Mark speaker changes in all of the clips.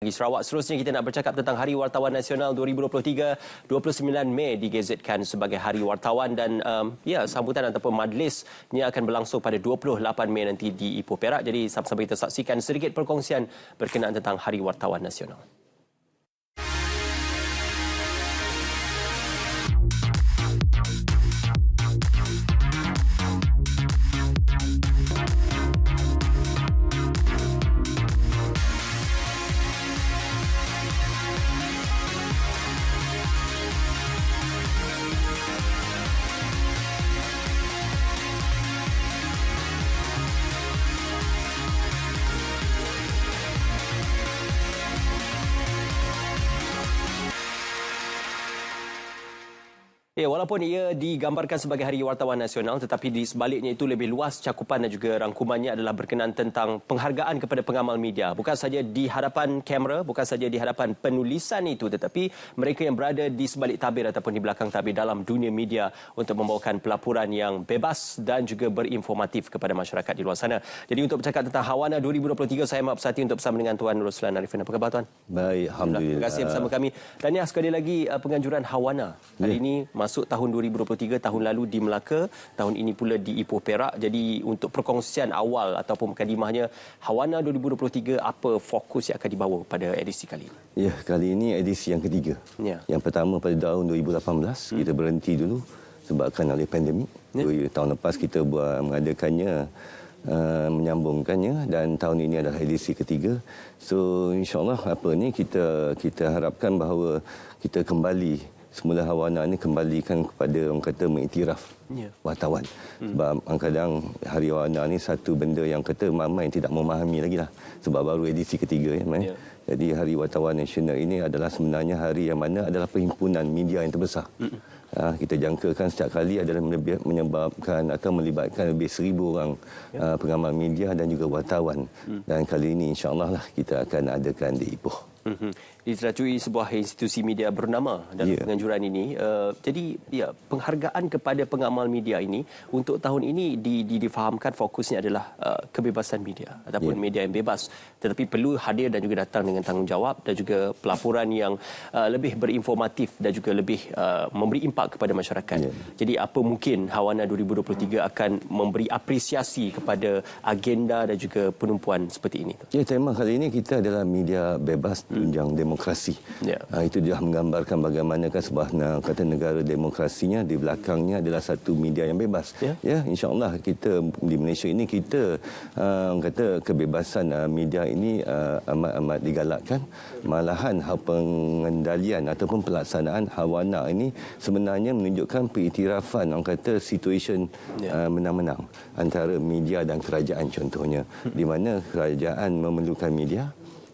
Speaker 1: Di Sarawak, seterusnya kita nak bercakap tentang Hari Wartawan Nasional 2023, 29 Mei digazetkan sebagai Hari Wartawan dan sambutan ataupun majlisnya akan berlangsung pada 28 Mei nanti di Ipoh Perak. Jadi sama-sama kita saksikan sedikit perkongsian berkenaan tentang Hari Wartawan Nasional. Walaupun ia digambarkan sebagai Hari Wartawan Nasional, tetapi di sebaliknya itu lebih luas cakupan dan juga rangkumannya adalah berkenaan tentang penghargaan kepada pengamal media. Bukan saja di hadapan kamera, bukan saja di hadapan penulisan itu, tetapi mereka yang berada di sebalik tabir ataupun di belakang tabir dalam dunia media untuk membawakan pelaporan yang bebas dan juga berinformatif kepada masyarakat di luar sana. Jadi untuk bercakap tentang Hawana 2023, saya Mak Pesati untuk bersama dengan Tuan Roslan Arifin. Apa khabar Tuan?
Speaker 2: Baik, Alhamdulillah.
Speaker 1: Terima kasih bersama kami. Dan ya, sekali lagi penganjuran Hawana. Hari ini masuk tahun 2023, tahun lalu di Melaka, tahun ini pula di Ipoh Perak. Jadi untuk perkongsian awal ataupun mukadimahnya, Hawana 2023, apa fokus yang akan dibawa pada edisi kali ini?
Speaker 2: Ya, kali ini edisi yang ketiga.
Speaker 1: Ya.
Speaker 2: Yang pertama pada tahun 2018, kita berhenti dulu sebabkan oleh pandemik. Tahun lepas kita mengadakannya, menyambungkannya, dan tahun ini adalah edisi ketiga. So insyaAllah kita harapkan bahawa kita kembali semula Hawana ini kembalikan kepada orang kata mengiktiraf wartawan. Sebab kadang Hari Hawana ini satu benda yang kata ramai yang tidak memahami lagi lah. Sebab baru edisi ketiga. Jadi Hari Wartawan Nasional ini adalah sebenarnya hari yang mana adalah perhimpunan media yang terbesar. Kita jangkakan setiap kali adalah menyebabkan atau melibatkan lebih 1,000 orang pengamal media dan juga wartawan. Dan kali ini insyaAllah lah kita akan adakan di Ipoh.
Speaker 1: Diteracui sebuah institusi media bernama dalam penganjuran ini. Jadi penghargaan kepada pengamal media ini untuk tahun ini difahamkan fokusnya adalah kebebasan media ataupun media yang bebas, tetapi perlu hadir dan juga datang dengan tanggungjawab dan juga pelaporan yang lebih berinformatif dan juga lebih memberi impak kepada masyarakat. Jadi apa mungkin Hawana 2023 akan memberi apresiasi kepada agenda dan juga penumpuan seperti ini?
Speaker 2: Ya, tema kali ini kita adalah media bebas tunjang demokrasi. Itu dah menggambarkan bagaimanakah sebuah kata negara demokrasinya di belakangnya adalah satu media yang bebas. InsyaAllah kita di Malaysia ini kita kata kebebasan media ini amat digalakkan. Malahan pengendalian ataupun pelaksanaan Hawana ini sebenarnya menunjukkan pengiktirafan orang kata situation menang-menang antara media dan kerajaan contohnya, di mana kerajaan memerlukan media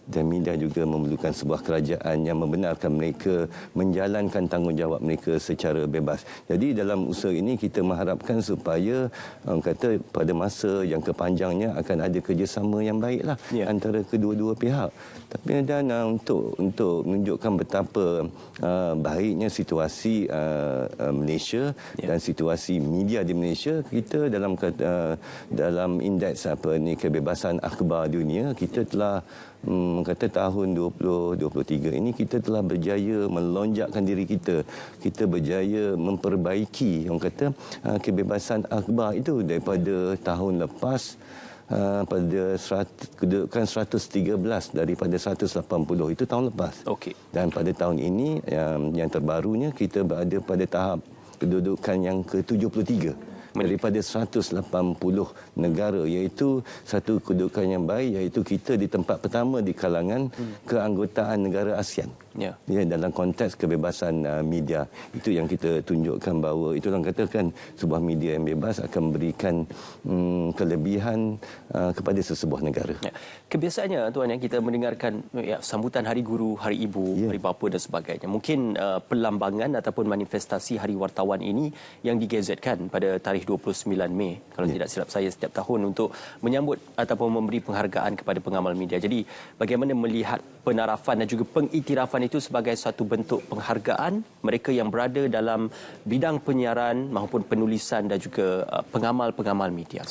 Speaker 2: dan media juga memerlukan sebuah kerajaan yang membenarkan mereka menjalankan tanggungjawab mereka secara bebas. Jadi dalam usaha ini kita mengharapkan supaya kata pada masa yang kepanjangnya akan ada kerjasama yang baiklah antara kedua-dua pihak. Tapi dan untuk menunjukkan betapa baiknya situasi Malaysia dan situasi media di Malaysia, kita dalam indeks kebebasan akhbar dunia, kita telah kata tahun 2023 ini kita telah berjaya melonjakkan diri kita. Kita berjaya memperbaiki orang kata kebebasan akhbar itu daripada tahun lepas pada kedudukan 113 daripada 180 itu tahun lepas. Dan pada tahun ini yang terbarunya kita berada pada tahap kedudukan yang ke-73 daripada 180 negara, iaitu satu kedudukan yang baik, iaitu kita di tempat pertama di kalangan keanggotaan negara ASEAN. Dalam konteks kebebasan media, itu yang kita tunjukkan bahawa itu orang katakan sebuah media yang bebas akan memberikan kelebihan kepada sesebuah negara.
Speaker 1: Kebiasaannya Tuan, yang kita mendengarkan sambutan Hari Guru, Hari Ibu, Hari Bapa dan sebagainya. Mungkin perlambangan ataupun manifestasi Hari Wartawan ini yang digazetkan pada tarikh 29 Mei kalau tidak silap saya setiap tahun untuk menyambut ataupun memberi penghargaan kepada pengamal media. Jadi bagaimana melihat penarafan dan juga pengiktirafan itu sebagai satu bentuk penghargaan mereka yang berada dalam bidang penyiaran maupun penulisan dan juga pengamal-pengamal media?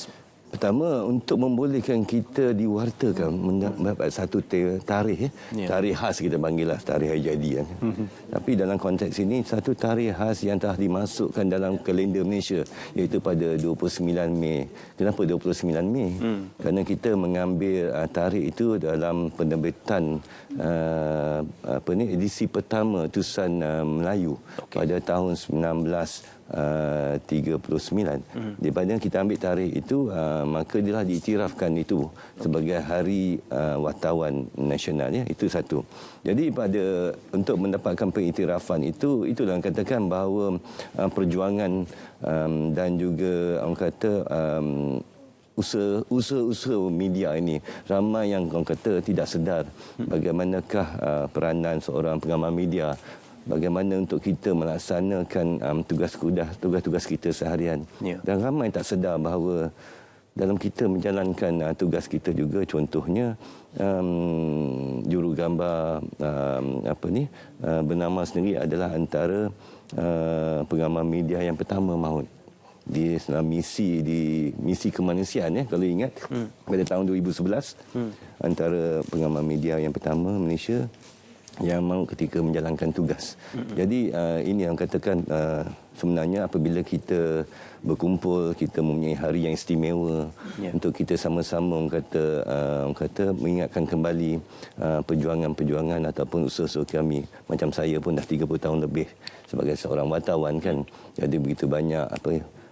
Speaker 2: Pertama, untuk membolehkan kita diwartakan mendapat satu tarikh, tarikh khas kita panggillah, tarikh hari jadi kan. Tapi dalam konteks ini, satu tarikh khas yang telah dimasukkan dalam kalender Malaysia, iaitu pada 29 Mei. Kenapa 29 Mei? Kerana kita mengambil tarikh itu dalam penerbitan edisi pertama Tulisan Melayu pada tahun 1939. Daripada kita ambil tarikh itu, maka dia diiktirafkan itu sebagai Hari Wartawan Nasional, ya. Itu satu. Jadi untuk mendapatkan pengiktirafan itu, itulah yang katakan bahawa perjuangan dan juga orang kata usaha media ini, ramai yang orang kata tidak sedar bagaimanakah peranan seorang pengamal media, bagaimana untuk kita melaksanakan tugas-tugas kita seharian. Dan ramai tak sedar bahawa dalam kita menjalankan tugas kita juga, contohnya jurugambar bernama sendiri adalah antara pengamal media yang pertama maut di misi kemanusiaan, ya, kalau ingat, pada tahun 2011, antara pengamal media yang pertama Malaysia yang mahu ketika menjalankan tugas. Jadi ini yang katakan, sebenarnya apabila kita berkumpul, kita mempunyai hari yang istimewa untuk kita sama-sama orang kata mengingatkan kembali perjuangan-perjuangan ataupun usaha-usaha kami. Macam saya pun dah 30 tahun lebih sebagai seorang wartawan kan. Jadi begitu banyak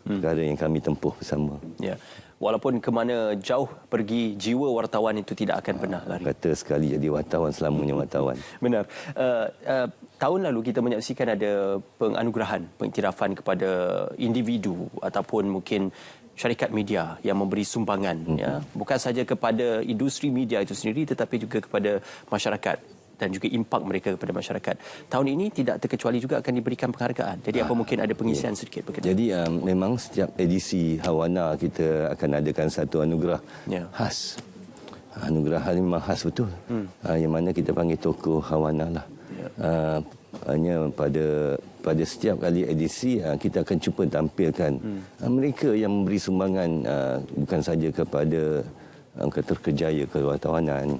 Speaker 2: perkara yang kami tempuh bersama.
Speaker 1: Ya. Walaupun ke mana jauh pergi, jiwa wartawan itu tidak akan pernah lari.
Speaker 2: Kata sekali, jadi wartawan selamanya wartawan.
Speaker 1: Benar. Tahun lalu kita menyaksikan ada penganugerahan, pengiktirafan kepada individu ataupun mungkin syarikat media yang memberi sumbangan, ya, bukan saja kepada industri media itu sendiri, tetapi juga kepada masyarakat dan juga impak mereka kepada masyarakat. Tahun ini tidak terkecuali juga akan diberikan penghargaan. Jadi apa mungkin ada pengisian sedikit berkaitan?
Speaker 2: Jadi memang setiap edisi Hawana kita akan adakan satu anugerah khas. Anugerah memang khas betul. Yang mana kita panggil tokoh Hawana lah. Hanya pada setiap kali edisi kita akan cuba tampilkan mereka yang memberi sumbangan, bukan saja kepada kerjaya kewartawanan,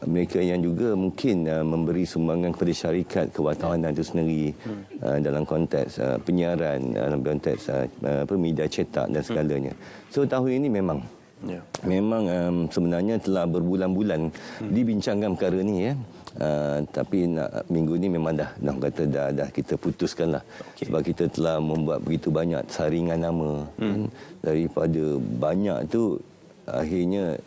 Speaker 2: mereka yang juga mungkin memberi sumbangan kepada syarikat kewartawanan itu sendiri, dalam konteks penyiaran, dalam konteks media cetak dan segalanya. So tahun ini memang sebenarnya telah berbulan-bulan dibincangkan perkara ni, ya. Tapi minggu ni memang dah kita putuskanlah, sebab kita telah membuat begitu banyak saringan nama, daripada banyak tu akhirnya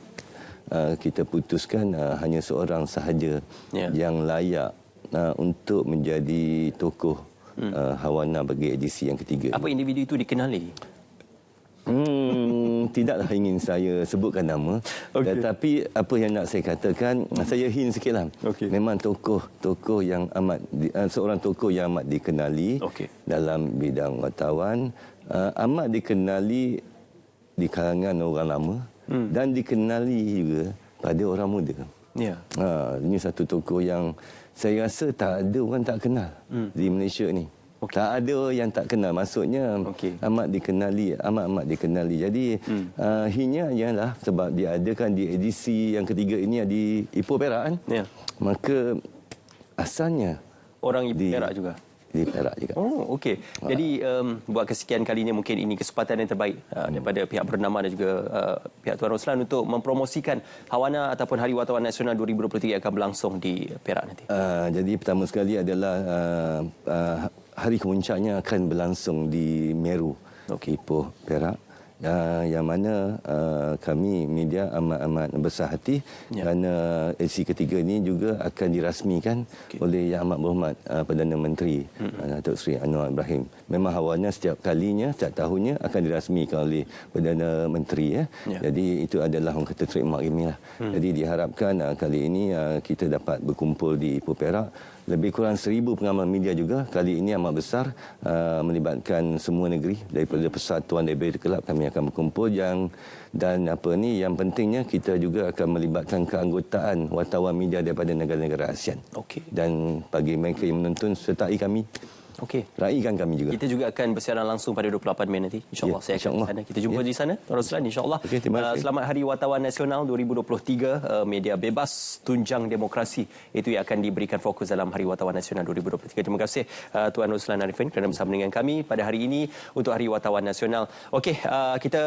Speaker 2: kita putuskan hanya seorang sahaja yang layak untuk menjadi tokoh Hawana bagi edisi yang ketiga.
Speaker 1: Apa individu itu dikenali?
Speaker 2: Tidaklah ingin saya sebutkan nama, tetapi apa yang nak saya katakan, saya hint sikitlah. Memang tokoh yang seorang tokoh yang amat dikenali dalam bidang wartawan, amat dikenali di kalangan orang lama, dan dikenali juga pada orang muda. Ini satu tokoh yang saya rasa tak ada orang tak kenal di Malaysia ni. Tak ada yang tak kenal, maksudnya amat dikenali. Jadi hanya ialah sebab dia adakan di edisi yang ketiga ini di Ipoh Perak kan. Maka asalnya
Speaker 1: orang Ipoh Perak juga.
Speaker 2: Di Perak juga.
Speaker 1: Oh, okey. Jadi buat kesekian kalinya mungkin ini kesempatan yang terbaik daripada pihak bernama dan juga pihak Tuan Roslan untuk mempromosikan Hawana ataupun Hari Wartawan Nasional 2023 yang akan berlangsung di Perak nanti.
Speaker 2: Jadi pertama sekali adalah hari kemuncaknya akan berlangsung di Meru, Ipoh Perak. Yang mana kami media amat besar hati kerana edisi ketiga ini juga akan dirasmikan oleh Yang Amat Berhormat Perdana Menteri Datuk Seri Anwar Ibrahim. Memang Hawana setiap tahunnya akan dirasmikan oleh Perdana Menteri, ya. Jadi itu adalah orang kata trademark kami lah. Jadi diharapkan kali ini kita dapat berkumpul di Ipoh Perak. Lebih kurang 1,000 pengamal media juga. Kali ini amat besar, melibatkan semua negeri. Daripada persatuan daripada kelab kami akan berkumpul. Dan yang pentingnya kita juga akan melibatkan keanggotaan wartawan media daripada negara-negara ASEAN. Dan bagi mereka yang menonton, sertai kami
Speaker 1: Okey.
Speaker 2: Raikan kami juga.
Speaker 1: Kita juga akan bersiaran langsung pada 28 Mei nanti. InsyaAllah saya akan di sana. Kita jumpa di sana. Tuan Roslan, insyaAllah.
Speaker 2: Okay,
Speaker 1: selamat Hari Wartawan Nasional 2023. Media bebas, tunjang demokrasi. Itu yang akan diberikan fokus dalam Hari Wartawan Nasional 2023. Terima kasih Tuan Roslan Arifin kerana bersama dengan kami pada hari ini untuk Hari Wartawan Nasional. Okey, kita